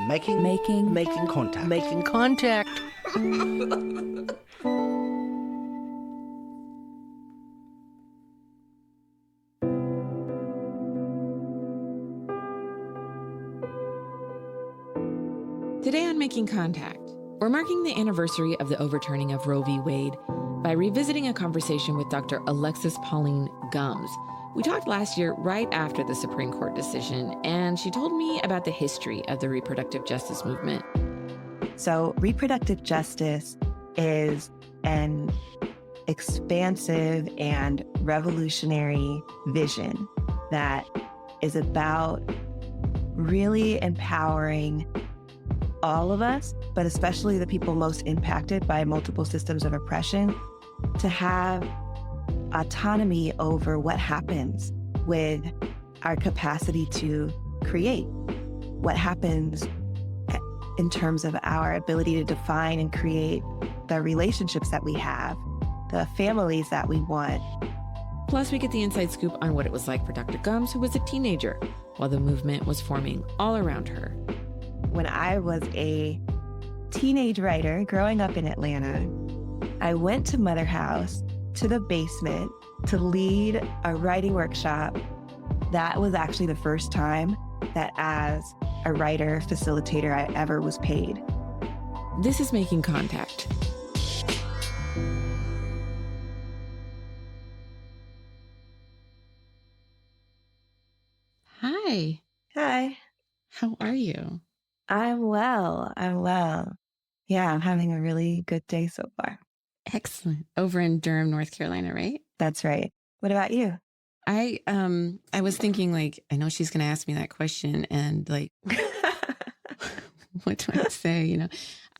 Making contact. Making contact. Today on Making Contact, we're marking the anniversary of the overturning of Roe v. Wade by revisiting a conversation with Dr. Alexis Pauline Gumbs. We talked last year right after the Supreme Court decision, and she told me about the history of the reproductive justice movement. So reproductive justice is an expansive and revolutionary vision that is about really empowering all of us, but especially the people most impacted by multiple systems of oppression, to have autonomy over what happens with our capacity to create, what happens in terms of our ability to define and create the relationships that we have, the families that we want. Plus, we get the inside scoop on what it was like for Dr. Gumbs, who was a teenager while the movement was forming all around her. When I was a teenage writer growing up in Atlanta, I went to Mother House, to the basement, to lead a writing workshop. That was actually the first time that as a writer, facilitator, I ever was paid. This is Making Contact. Hi. Hi. How are you? I'm well. Yeah, I'm having a really good day so far. Excellent. Over in Durham, North Carolina, right? That's right. What about you? I was thinking, like, I know she's going to ask me that question, and like, what do I say?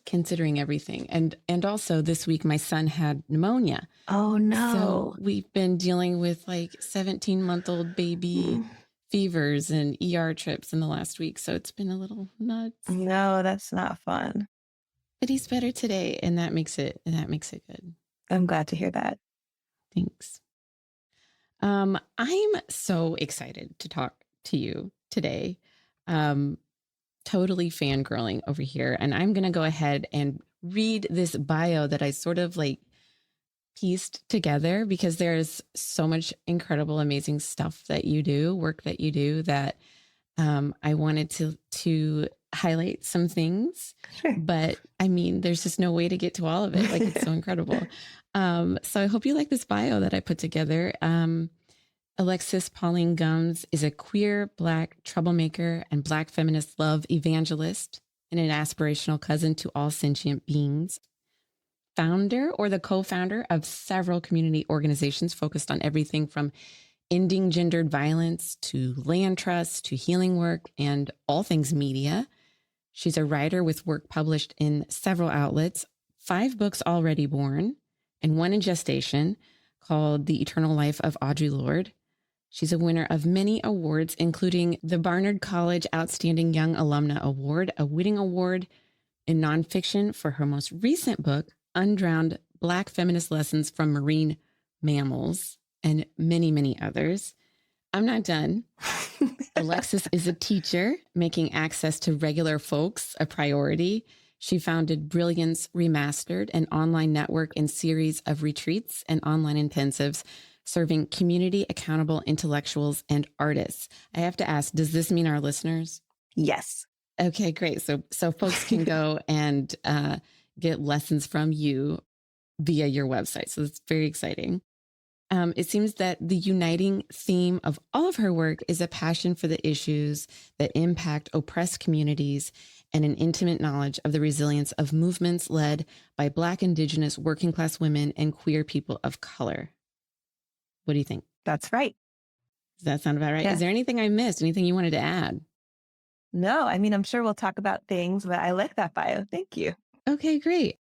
Considering everything, and also this week my son had pneumonia. Oh no! So we've been dealing with like 17-month-old baby fevers and ER trips in the last week, so it's been a little nuts. No, that's not fun. But he's better today, and that makes it good. I'm glad to hear that. Thanks. I'm so excited to talk to you today. Totally fangirling over here. And I'm going to go ahead and read this bio that I sort of like pieced together, because there's so much incredible, amazing stuff that you do, work that you do, that I wanted to highlight some things. Sure. But I mean, there's just no way to get to all of it. Like, it's so incredible. So I hope you like this bio that I put together. Alexis Pauline Gumbs is a queer, Black troublemaker and Black feminist love evangelist and an aspirational cousin to all sentient beings. Founder or the co-founder of several community organizations focused on everything from ending gendered violence to land trusts to healing work and all things media. She's a writer with work published in several outlets, 5 books already born, and 1 in gestation, called The Eternal Life of Audre Lorde. She's a winner of many awards, including the Barnard College Outstanding Young Alumna Award, a Whitting Award in nonfiction for her most recent book, Undrowned: Black Feminist Lessons from Marine Mammals, and many, many others. I'm not done. Alexis is a teacher, making access to regular folks a priority. She founded Brilliance Remastered, an online network and series of retreats and online intensives serving community accountable intellectuals and artists. I have to ask, does this mean our listeners? Yes. Okay, great. So folks can go and get lessons from you via your website. So it's very exciting. It seems that the uniting theme of all of her work is a passion for the issues that impact oppressed communities and an intimate knowledge of the resilience of movements led by Black, Indigenous, working class women, and queer people of color. What do you think? That's right. Does that sound about right? Yeah. Is there anything I missed? Anything you wanted to add? No, I mean, I'm sure we'll talk about things, but I like that bio. Thank you. Okay, great.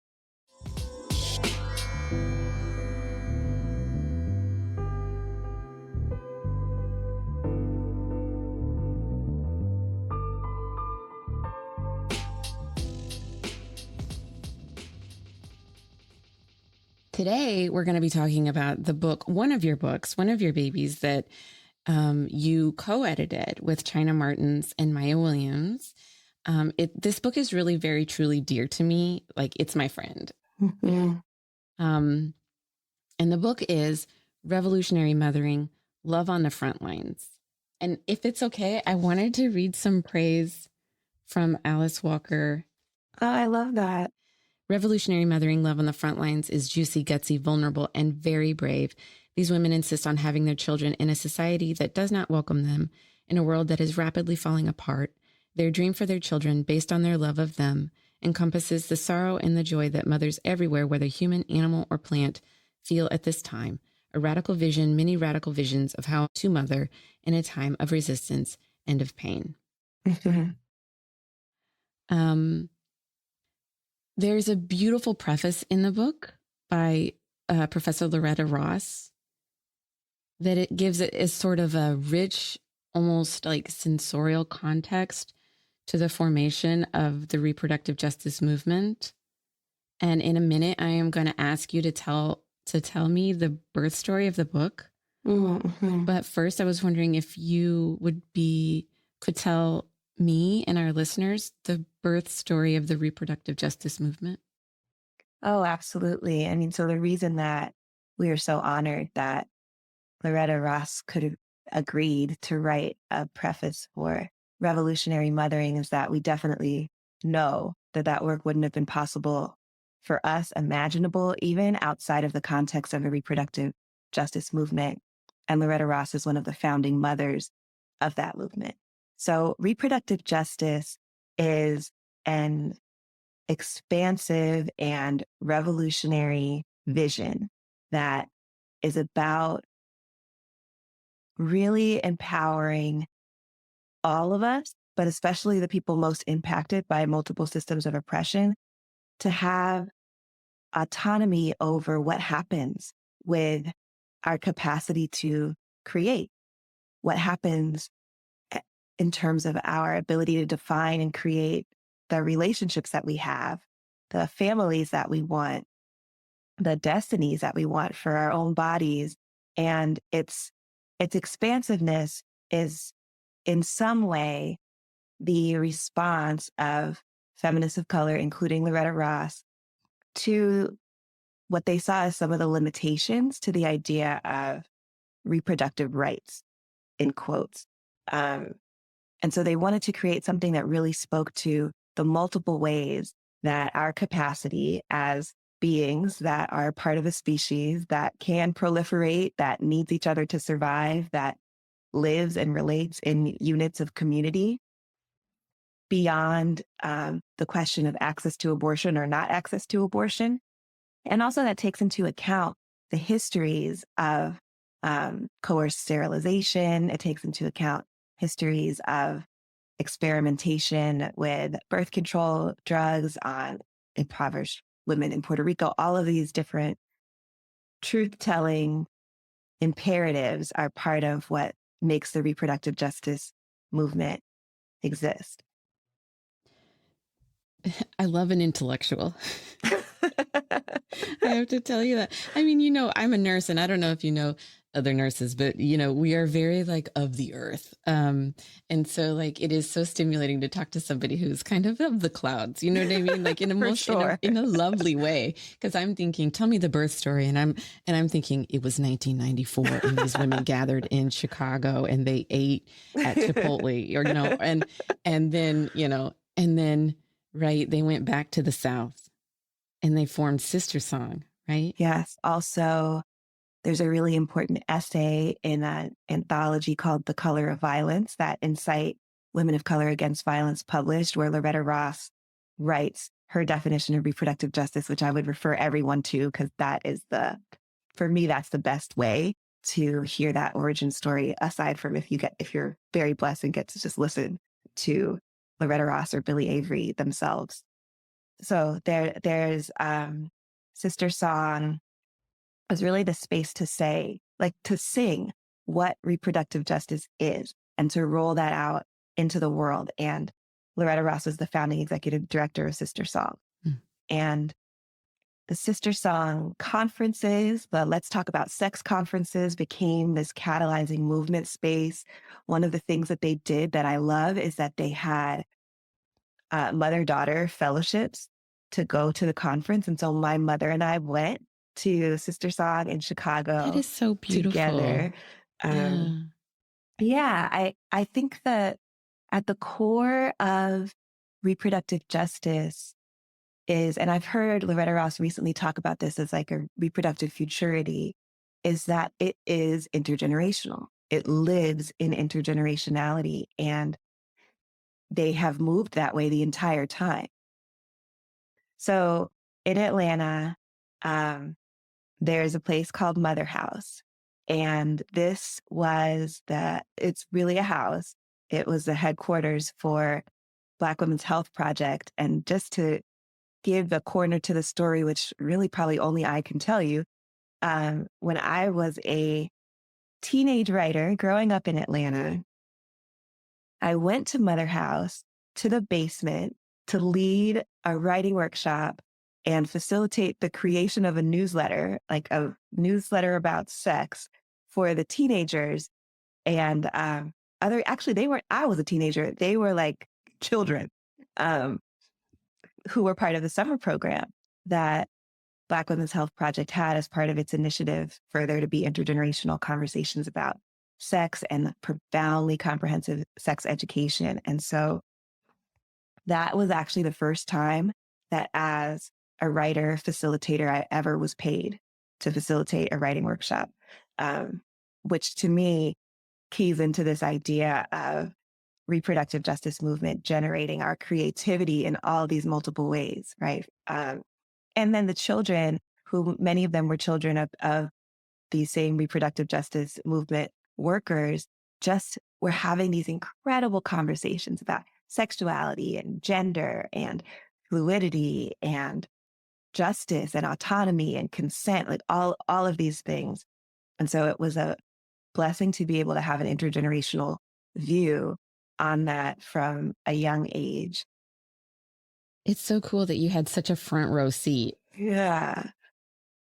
Today, we're going to be talking about the book, one of your babies that you co-edited with China Martins and Maya Williams. This book is really very truly dear to me. Like, it's my friend. Mhm. Um, and the book is Revolutionary Mothering, Love on the Front Lines. And if it's okay, I wanted to read some praise from Alice Walker. Oh, I love that. Revolutionary Mothering, Love on the Front Lines is juicy, gutsy, vulnerable, and very brave. These women insist on having their children in a society that does not welcome them, in a world that is rapidly falling apart. Their dream for their children, based on their love of them, encompasses the sorrow and the joy that mothers everywhere, whether human, animal, or plant, feel at this time. A radical vision, many radical visions of how to mother in a time of resistance and of pain. Mhm. There's a beautiful preface in the book by Professor Loretta Ross that it gives it as sort of a rich, almost like sensorial context to the formation of the reproductive justice movement. And in a minute, I am going to ask you to tell me the birth story of the book. Mhm. But first, I was wondering if you could tell me and our listeners the birth story of the reproductive justice movement. Oh, absolutely. I mean, so the reason that we are so honored that Loretta Ross could have agreed to write a preface for Revolutionary Mothering is that we definitely know that that work wouldn't have been possible for us, imaginable, even outside of the context of the reproductive justice movement. And Loretta Ross is one of the founding mothers of that movement. So reproductive justice is an expansive and revolutionary vision that is about really empowering all of us, but especially the people most impacted by multiple systems of oppression, to have autonomy over what happens with our capacity to create, what happens in terms of our ability to define and create the relationships that we have, the families that we want, the destinies that we want for our own bodies. And its expansiveness is in some way the response of feminists of color, including Loretta Ross, to what they saw as some of the limitations to the idea of reproductive rights, in quotes. Um, and so they wanted to create something that really spoke to the multiple ways that our capacity as beings that are part of a species that can proliferate, that needs each other to survive, that lives and relates in units of community beyond the question of access to abortion or not access to abortion. And also that takes into account the histories of coerced sterilization. It takes into account histories of experimentation with birth control drugs on impoverished women in Puerto Rico. All of these different truth-telling imperatives are part of what makes the reproductive justice movement exist. I love an intellectual. I have to tell you that. I mean, I'm a nurse, and I don't know if you know other nurses, but we are very like of the earth. And so like it is so stimulating to talk to somebody who's kind of the clouds, you know what I mean? Like in a For most sure. in a lovely way. Because I'm thinking, tell me the birth story. And I'm thinking it was 1994 and these women gathered in Chicago and they ate at Chipotle or, and then right, they went back to the South and they formed Sister Song, right? Yes. Also, there's a really important essay in an anthology called The Color of Violence that incite women of color against violence published, where Loretta Ross writes her definition of reproductive justice, which I would refer everyone to because that is for me, that's the best way to hear that origin story, aside from if you're very blessed and get to just listen to Loretta Ross or Billie Avery themselves. So there's Sister Song was really the space to say, like to sing what reproductive justice is and to roll that out into the world. And Loretta Ross was the founding executive director of Sister Song. Mm. And the Sister Song conferences, the Let's Talk About Sex conferences became this catalyzing movement space. One of the things that they did that I love is that they had mother-daughter fellowships to go to the conference. And so my mother and I went to Sister Song in That Chicago is so beautiful. together. Um, Yeah. yeah, I think that at the core of reproductive justice is, and I've heard Loretta Ross recently talk about this as like a reproductive futurity, is that it is intergenerational. It lives in intergenerationality, and they have moved that way the entire time. So in Atlanta, um, there's a place called Mother House. And it's really a house. It was the headquarters for Black Women's Health Project. And just to give a corner to the story, which really probably only I can tell you, when I was a teenage writer growing up in Atlanta, I went to Mother House to the basement to lead a writing workshop and facilitate the creation of a newsletter, like a newsletter about sex for the teenagers. And actually, I was a teenager. They were like children um, who were part of the summer program that Black Women's Health Project had as part of its initiative for there to be intergenerational conversations about sex and profoundly comprehensive sex education. And so that was actually the first time that as a writer facilitator, I ever was paid to facilitate a writing workshop, um, which to me keys into this idea of reproductive justice movement generating our creativity in all these multiple ways, right? And then the children, who many of them were children of these same reproductive justice movement workers, just were having these incredible conversations about sexuality and gender and fluidity and justice and autonomy and consent, like all of these things. And so it was a blessing to be able to have an intergenerational view on that from a young age. It's so cool that you had such a front row seat. Yeah.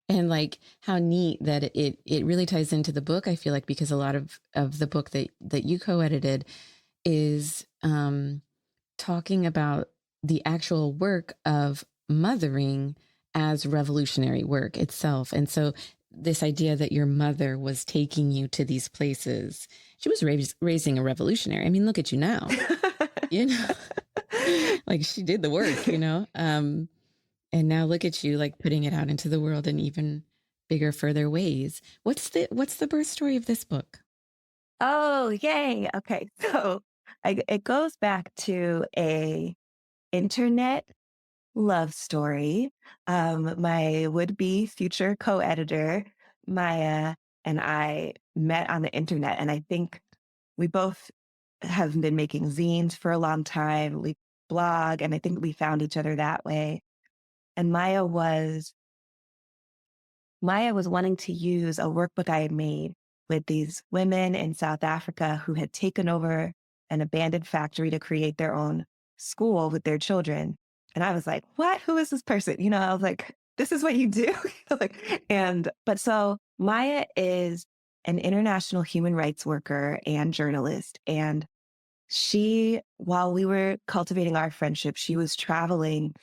And like how neat that it really ties into the book, I feel like, because a lot of the book that you co-edited is talking about the actual work of mothering as revolutionary work itself. And so this idea that your mother was taking you to these places, she was raising a revolutionary. I mean, look at you now, you know, like she did the work, you know? And now look at you, like putting it out into the world in even bigger, further ways. What's the birth story of this book? Oh, yay. Okay. So it goes back to a internet love story. My would-be future co-editor, Maya, and I met on the internet. And I think we both have been making zines for a long time. We blog, and I think we found each other that way. And Maya was wanting to use a workbook I had made with these women in South Africa who had taken over an abandoned factory to create their own school with their children. And I was like, what? Who is this person? You know, I was like, this is what you do? But so Maya is an international human rights worker and journalist. And while we were cultivating our friendship, she was traveling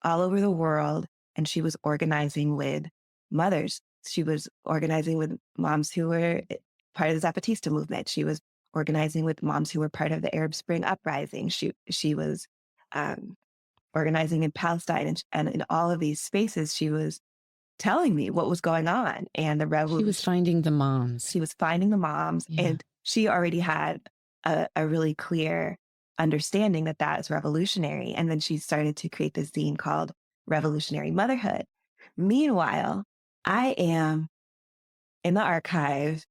all over the world, and she was organizing with mothers. She was organizing with moms who were part of the Zapatista movement. She was organizing with moms who were part of the Arab Spring uprising. She was um, organizing in Palestine, and in all of these spaces, she was telling me what was going on and the She was revolution. finding the moms. She was finding the moms, Yeah. and she already had a really clear understanding that that is revolutionary. And then she started to create this zine called Revolutionary Motherhood. Meanwhile, I am in the archive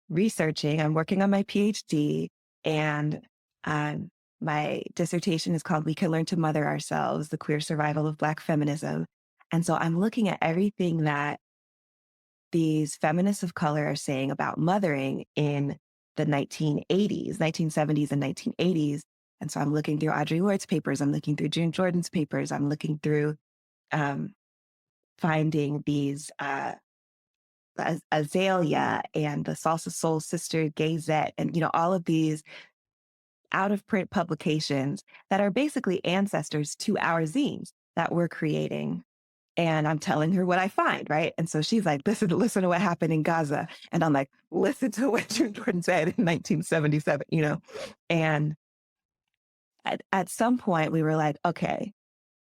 researching. I'm working on my PhD, and um, my dissertation is called We Can Learn to Mother Ourselves, the Queer Survival of Black Feminism. And so I'm looking at everything that these feminists of color are saying about mothering in the 1980s, 1970s and 1980s. And so I'm looking through Audre Lorde's papers. I'm looking through June Jordan's papers. I'm looking through finding these Azalea and the Salsa Soul Sister Gazette, and all of these out of print publications that are basically ancestors to our zines that we're creating. And I'm telling her what I find, right? And so she's like, listen to what happened in Gaza. And I'm like, listen to what June Jordan said in 1977, you know? And at some point we were like, okay,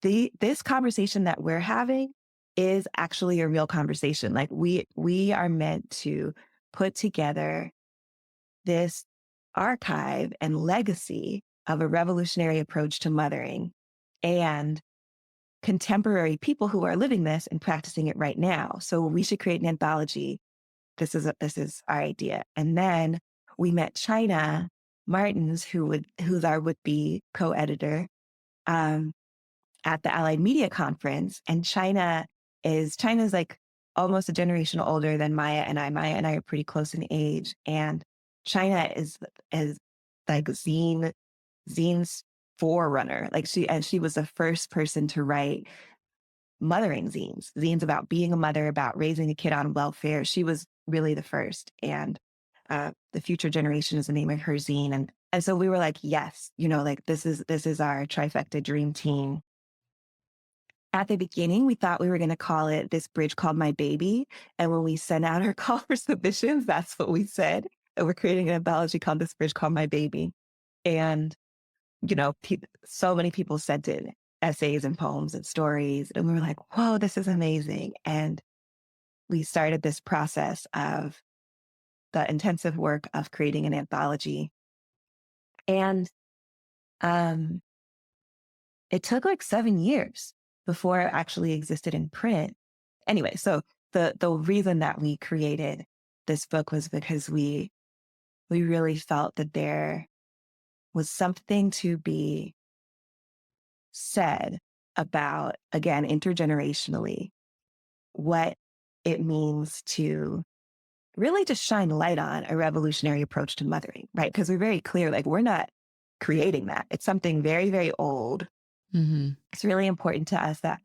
this conversation that we're having is actually a real conversation. Like we are meant to put together this archive and legacy of a revolutionary approach to mothering and contemporary people who are living this and practicing it right now. So we should create an anthology. This is our idea. And then we met China Martins, who's our would-be co-editor, at the Allied Media Conference. And China's like almost a generation older than Maya and I. Maya and I are pretty close in age. And China is like zine's forerunner. Like she was the first person to write mothering zines about being a mother, about raising a kid on welfare. She was really the first. And The Future Generation is the name of her zine. And so we were like, yes, you know, like this is our trifecta dream team. At the beginning, we thought we were going to call it This Bridge Called My Baby. And when we sent out our call for submissions, that's what we said. That we're creating an anthology called This Bridge Called My Baby. And, you know, so many people sent in essays and poems and stories. And we were like, whoa, this is amazing. And we started this process of the intensive work of creating an anthology. And it took like 7 years before it actually existed in print. Anyway, so the reason that we created this book was because we really felt that there was something to be said about, again, intergenerationally, what it means to really just shine light on a revolutionary approach to mothering, right? Because we're very clear, like we're not creating that. It's something very, very old. Mm-hmm. It's really important to us that,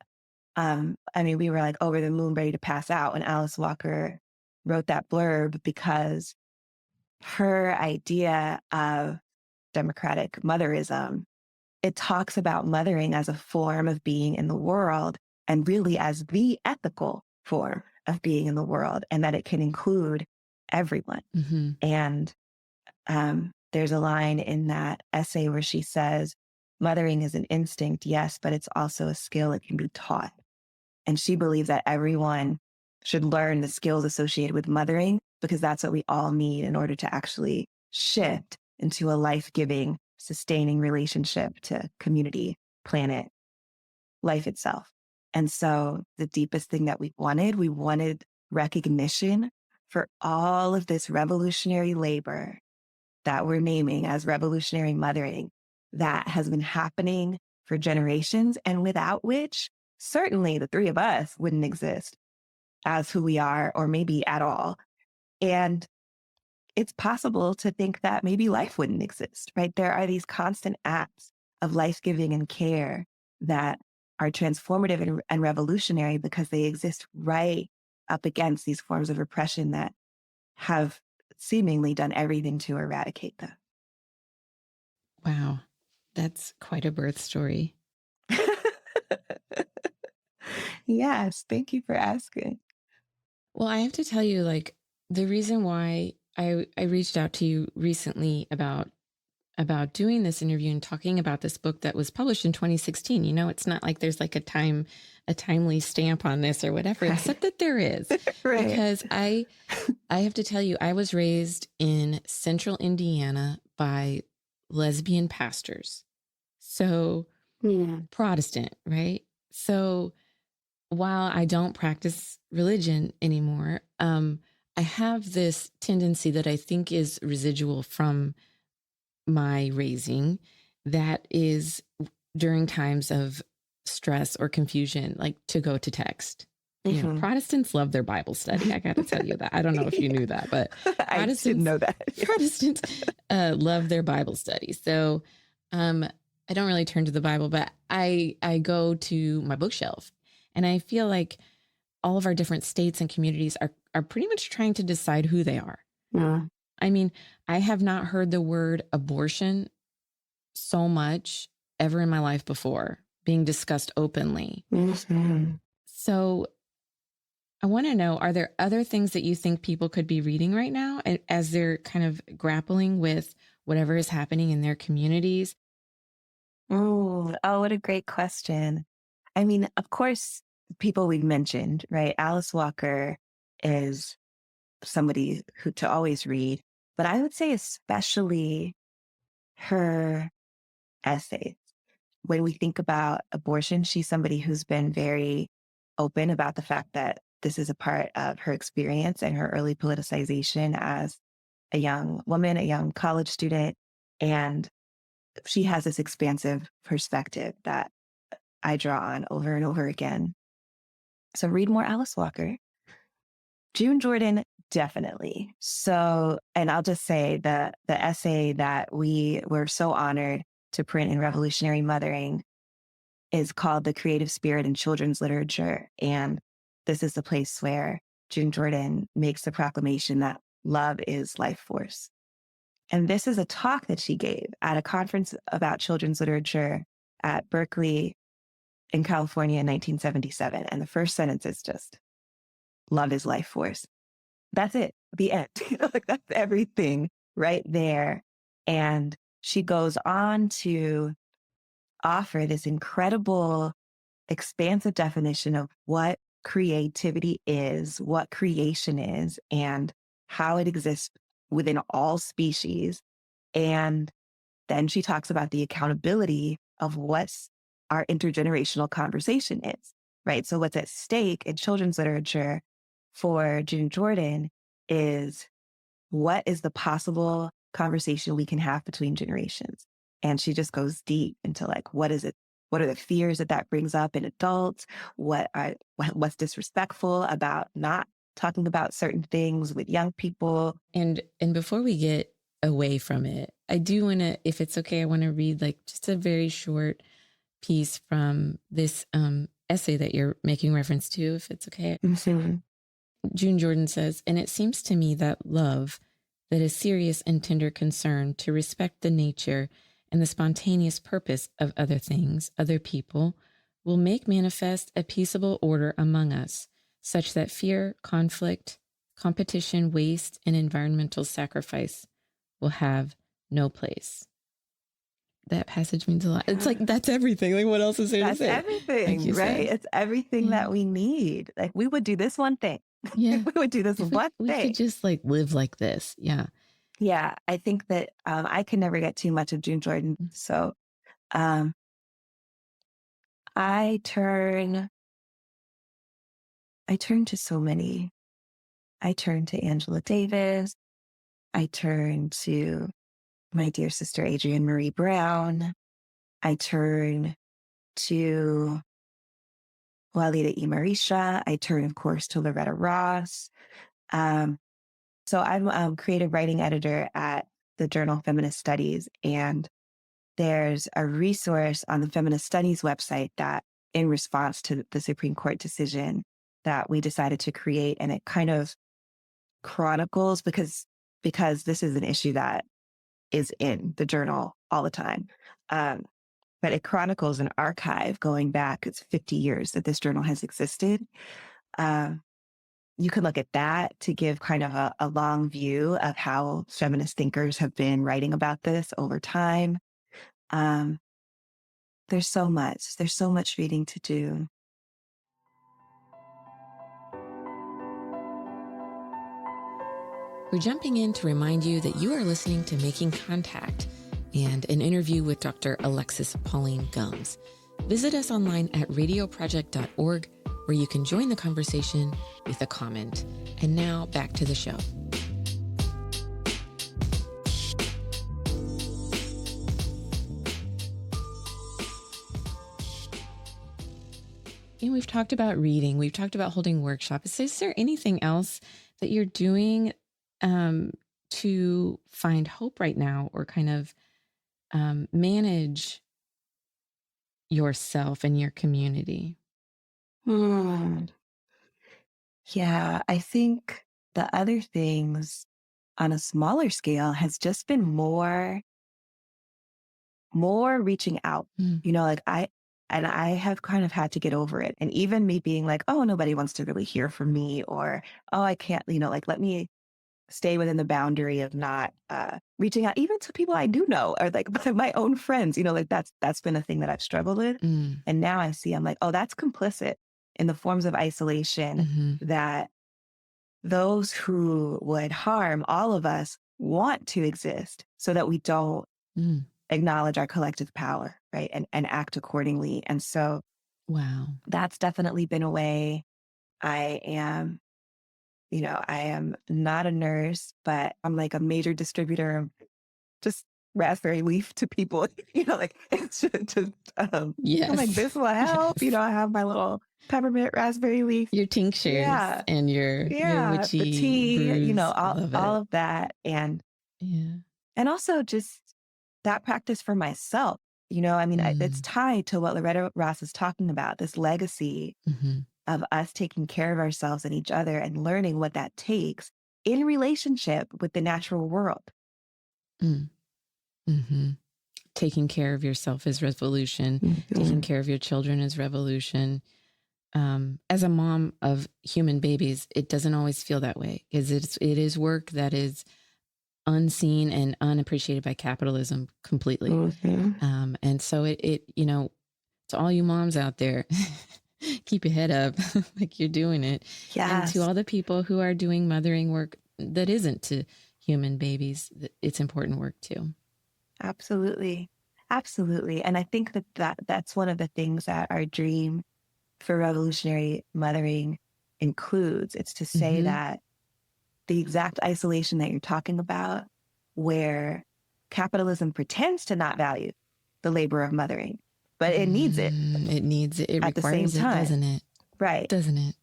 we were like over the moon, ready to pass out when Alice Walker wrote that blurb, because her idea of democratic motherism, it talks about mothering as a form of being in the world and really as the ethical form of being in the world, and that it can include everyone. Mm-hmm. And there's a line in that essay where she says, mothering is an instinct, yes, but it's also a skill. It can be taught. And she believes that everyone should learn the skills associated with mothering, because that's what we all need in order to actually shift into a life-giving, sustaining relationship to community, planet, life itself. And so the deepest thing that we wanted recognition for all of this revolutionary labor that we're naming as revolutionary mothering that has been happening for generations, and without which certainly the three of us wouldn't exist as who we are, or maybe at all. And it's possible to think that maybe life wouldn't exist, right? There are these constant acts of life-giving and care that are transformative and revolutionary because they exist right up against these forms of repression that have seemingly done everything to eradicate them. Wow. That's quite a birth story. Yes. Thank you for asking. Well, I have to tell you, like, the reason why I reached out to you recently about doing this interview and talking about this book that was published in 2016. You know, it's not like there's like a timely stamp on this or whatever, Right. except that there is. Right. Because I have to tell you, I was raised in central Indiana by lesbian pastors. So Protestant, right? So while I don't practice religion anymore, I have this tendency that I think is residual from my raising, that is during times of stress or confusion, like to go to text. You know, Protestants love their Bible study. I got to tell you that. I don't know if you knew that, but I didn't know that. Protestants love their Bible study. So I don't really turn to the Bible, but I go to my bookshelf, and I feel like all of our different states and communities are pretty much trying to decide who they are. Yeah. I mean, I have not heard the word abortion so much ever in my life before being discussed openly. Mhm. So I want to know, are there other things that you think people could be reading right now as they're kind of grappling with whatever is happening in their communities? Ooh, oh, what a great question. I mean, of course, people we've mentioned, right? Alice Walker is somebody who to always read, but I would say especially her essays. When we think about abortion, she's somebody who's been very open about the fact that this is a part of her experience and her early politicization as a young woman, a young college student. And she has this expansive perspective that I draw on over and over again. So read more Alice Walker. June Jordan, definitely. So, and I'll just say the essay that we were so honored to print in Revolutionary Mothering is called The Creative Spirit in Children's Literature. And this is the place where June Jordan makes the proclamation that love is life force. And this is a talk that she gave at a conference about children's literature at Berkeley in California in 1977. And the first sentence is just, love is life force. That's it, the end. Like that's everything right there. And she goes on to offer this incredible, expansive definition of what creativity is, what creation is, and how it exists within all species. And then she talks about the accountability of what's our intergenerational conversation is, right? So what's at stake in children's literature for June Jordan is what is the possible conversation we can have between generations? And she just goes deep into like, what is it? What are the fears that that brings up in adults? What's disrespectful about not talking about certain things with young people? And before we get away from it, I do want to, if it's okay, I want to read like just a very short piece from this essay that you're making reference to, if it's okay. Mhm. June Jordan says, and it seems to me that love, that is serious and tender concern to respect the nature and the spontaneous purpose of other things, other people, will make manifest a peaceable order among us, such that fear, conflict, competition, waste, and environmental sacrifice will have no place. That passage means a lot. It's like, that's everything. Like, what else is there to That's say? Like everything, you right? said. It's everything Yeah. that we need. Like we would do this one thing. Yeah. We would do this If one we thing. could just like live like this. Yeah. Yeah, I think that I can never get too much of June Jordan. So um, I turn to so many. I turn to Angela Davis. I turn to my dear sister Adrienne Marie Brown. I turn to Walida E. Marisha. I turn, of course, to Loretta Ross. Um, so I'm a creative writing editor at the journal Feminist Studies, and there's a resource on the Feminist Studies website that, in response to the Supreme Court decision, that we decided to create, and it kind of chronicles because this is an issue that is in the journal all the time. But it chronicles an archive going back, it's 50 years that this journal has existed. Um, you can look at that to give kind of a long view of how feminist thinkers have been writing about this over time. Um, there's so much reading to do. We're jumping in to remind you that you are listening to Making Contact and an interview with Dr. Alexis Pauline Gumbs. Visit us online at radioproject.org, where you can join the conversation with a comment. And now back to the show. We've talked about reading. We've talked about holding workshops. Is there anything else that you're doing to find hope right now, or kind of manage yourself and your community? Hmm. Yeah, I think the other things on a smaller scale has just been more more reaching out, you know, like I have kind of had to get over it. And even me being like, oh, nobody wants to really hear from me, or, oh, I can't, you know, like, let me stay within the boundary of not reaching out even to people I do know, or like my own friends, you know, like that's been a thing that I've struggled with. And now I see, I'm like, oh, that's complicit in the forms of isolation that those who would harm all of us want to exist so that we don't acknowledge our collective power, right? And act accordingly. And so Wow. that's definitely been a way. I am, you know, I am not a nurse, but I'm like a major distributor of just raspberry leaf to people, you know, like it's just, Yes. I'm like, this will help. Yes. You know, I have my little peppermint raspberry leaf. Your tinctures and your witchy the tea, brews. you know, I love all it. of that. And Yeah. also just that practice for myself, you know, I mean, it's tied to what Loretta Ross is talking about, this legacy of us taking care of ourselves and each other and learning what that takes in relationship with the natural world. Taking care of yourself is revolution. Taking care of your children is revolution. As a mom of human babies, it doesn't always feel that way because it is work that is unseen and unappreciated by capitalism completely. And so it, you know, to all you moms out there, keep your head up like you're doing it. Yes. And to all the people who are doing mothering work that isn't to human babies, it's important work too. Absolutely. Absolutely. And I think that's one of the things that our dream for revolutionary mothering includes. It's to say that the exact isolation that you're talking about, where capitalism pretends to not value the labor of mothering, but it needs it. It needs it. It at requires the same time. It, doesn't it? Right. Doesn't it?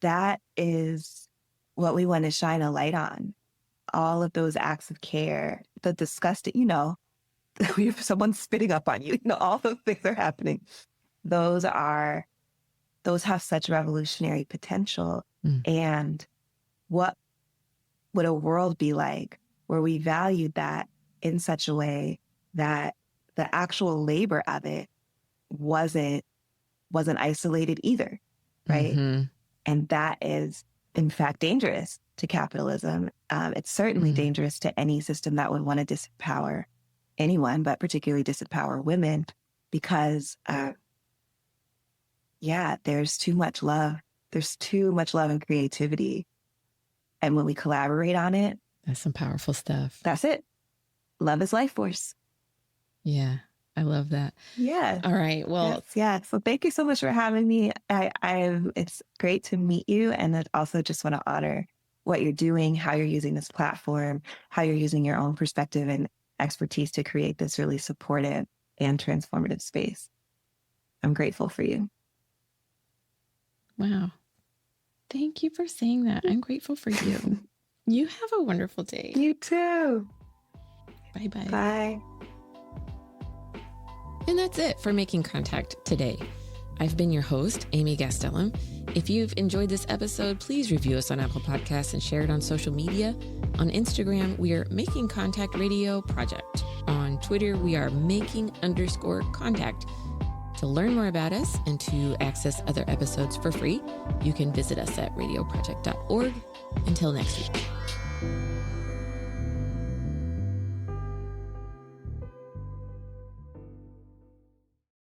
That is what we want to shine a light on. All of those acts of care, the disgusting, you know, someone's spitting up on you, you know, all those things are happening. Those have such revolutionary potential. And what would a world be like where we valued that in such a way that the actual labor of it wasn't isolated either, right? And that is, in fact, dangerous to capitalism. It's certainly dangerous to any system that would want to disempower anyone, but particularly disempower women, because, there's too much love. There's too much love and creativity. And when we collaborate on it, that's some powerful stuff. That's it. Love is life force. Yeah. I love that. Yeah. All right. Well, yes. So thank you so much for having me. It's great to meet you. And I also just want to honor what you're doing, how you're using this platform, how you're using your own perspective and expertise to create this really supportive and transformative space. I'm grateful for you. Wow. Thank you for saying that. I'm grateful for you. You have a wonderful day. You too. Bye-bye. Bye. And that's it for Making Contact today. I've been your host, Amy Gastelum. If you've enjoyed this episode, please review us on Apple Podcasts and share it on social media. On Instagram, we are Making Contact Radio Project. On Twitter, we are Making_Contact. To learn more about us and to access other episodes for free, you can visit us at radioproject.org. Until next week.